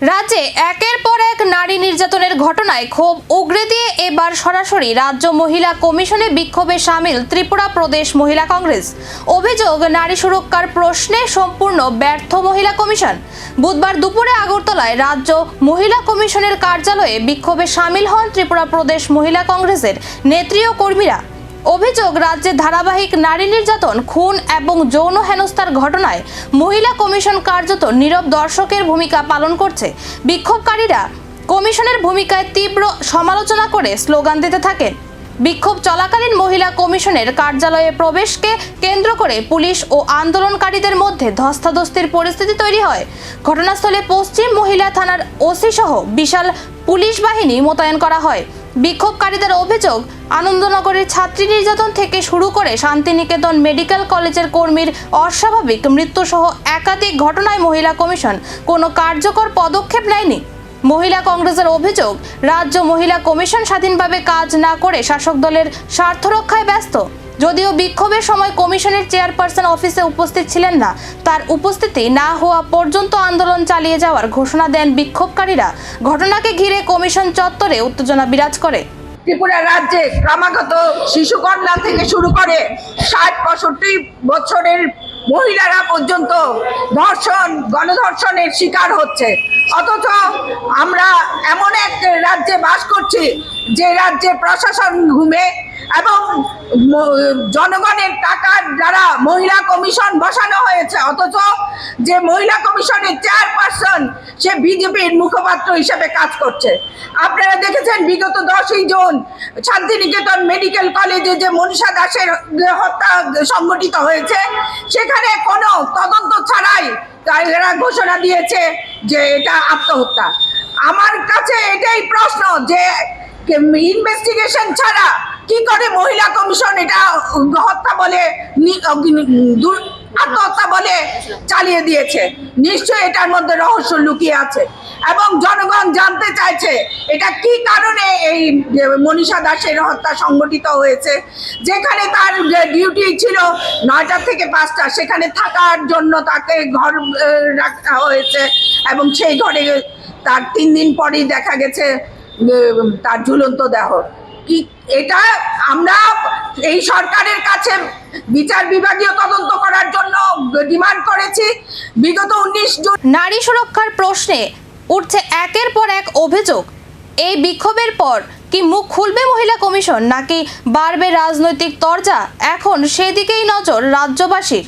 রাজ্যে একের পর এক নারী নির্যাতনের ঘটনায় ক্ষোভ উগরে দিয়ে এবার সরাসরি রাজ্য মহিলা কমিশনে বিক্ষোভে সামিল ত্রিপুরা প্রদেশ মহিলা কংগ্রেস। অভিযোগ, নারী সুরক্ষার প্রশ্নে সম্পূর্ণ ব্যর্থ মহিলা কমিশন। বুধবার দুপুরে আগরতলায় রাজ্য মহিলা কমিশনের কার্যালয়ে বিক্ষোভে সামিল হন ত্রিপুরা প্রদেশ মহিলা কংগ্রেসের নেত্রী ও কর্মীরা। অভিযোগ, রাজ্যে ধারাবাহিক নারী নির্যাতন, খুন এবং যৌন হেনস্থার ঘটনায় মহিলা কমিশন কার্যত নীরব দর্শকের ভূমিকা পালন করছে। বিক্ষোভকারীরা কমিশনের ভূমিকায় তীব্র সমালোচনা করে স্লোগান দিতে থাকেন। বিক্ষোভ চলাকালীন মহিলা কমিশনের কার্যালয়ে প্রবেশকে কেন্দ্র করে পুলিশ ও আন্দোলনকারীদের মধ্যে ধস্তাধস্তির পরিস্থিতি তৈরি হয়। ঘটনাস্থলে পশ্চিম মহিলা থানার ওসি সহ বিশাল পুলিশ বাহিনী মোতায়েন করা হয়। বিক্ষোভকারীদের অভিযোগ, আনন্দনগরের ছাত্রী নির্যাতন থেকে শুরু করে শান্তিনিকেতন মেডিকেল কলেজের কর্মীর অস্বাভাবিক মৃত্যুসহ একাধিক ঘটনায় মহিলা কমিশন কোনো কার্যকর পদক্ষেপ নেয়নি। মহিলা কংগ্রেসের অভিযোগ, রাজ্য মহিলা কমিশন স্বাধীনভাবে কাজ না করে শাসক দলের স্বার্থ রক্ষায় ব্যস্ত। যদিও বিক্ষোভের সময় কমিশনের চেয়ারপারসন অফিসে উপস্থিত ছিলেন না, তার উপস্থিতি না হওয়া পর্যন্ত আন্দোলন চালিয়ে যাওয়ার ঘোষণা দেন বিক্ষোভকারীরা। ঘটনাকে ঘিরে কমিশন চত্বরে উত্তেজনা বিরাজ করে। ত্রিপুরা রাজ্যে ক্রমাগত শিশু কন্যা থেকে শুরু করে ৬০-৬৫ বছরের মহিলারা পর্যন্ত ধর্ষণ, গণধর্ষণের শিকার হচ্ছে। অথচ আমরা এমন এক রাজ্যে বাস করছি যে রাজ্যে প্রশাসন ঘুমে এবং জনগণের টাকার দ্বারা মহিলা কমিশন বসানো হয়েছে। অথচ যে মহিলা কমিশনের চেয়ারপারসন, সে বিজেপির মুখপাত্র হিসেবে কাজ করছে। আপনারা দেখেছেন বিগত 10ই জুন শান্তিনিকেতন মেডিকেল কলেজে যে মনীষা দাসের হত্যা সংঘটিত হয়েছে, সেখানে কোনো তদন্ত ছাড়াই এরা ঘোষণা দিয়েছে যে এটা আত্মহত্যা। আমার কাছে এটাই প্রশ্ন যে ইনভেস্টিগেশন ছাড়া কি করে মহিলা কমিশন এটা হত্যা বলে, আত্মহত্যা বলে চালিয়ে দিয়েছে? নিশ্চয়ই এটার মধ্যে রহস্য লুকিয়ে আছে এবং জনগণ জানতে চাইছে এটা কি কারণে এই মনীষা দাসের হত্যা সংঘটিত হয়েছে। যেখানে তার ডিউটি ছিল ৯টা থেকে ৫টা, সেখানে থাকার জন্য তাকে ঘর রাখা হয়েছে এবং সেই ঘরে তার ৩ দিন পরেই দেখা গেছে তার ঝুলন্ত দেহ। কি এটা আমরা এই সরকারের কাছে বিচার বিভাগীয় তদন্ত করার জন্য ডিমান্ড করেছি। বিগত 19 জুন নারী সুরক্ষার প্রশ্নে উঠছে একের পর এক অভিযোগ। এই বিক্ষোভের পর কি মুখ খুলবে মহিলা কমিশন, নাকি বাড়বে রাজনৈতিক তরজা? এখন সেদিকেই নজর রাজ্যবাসীর।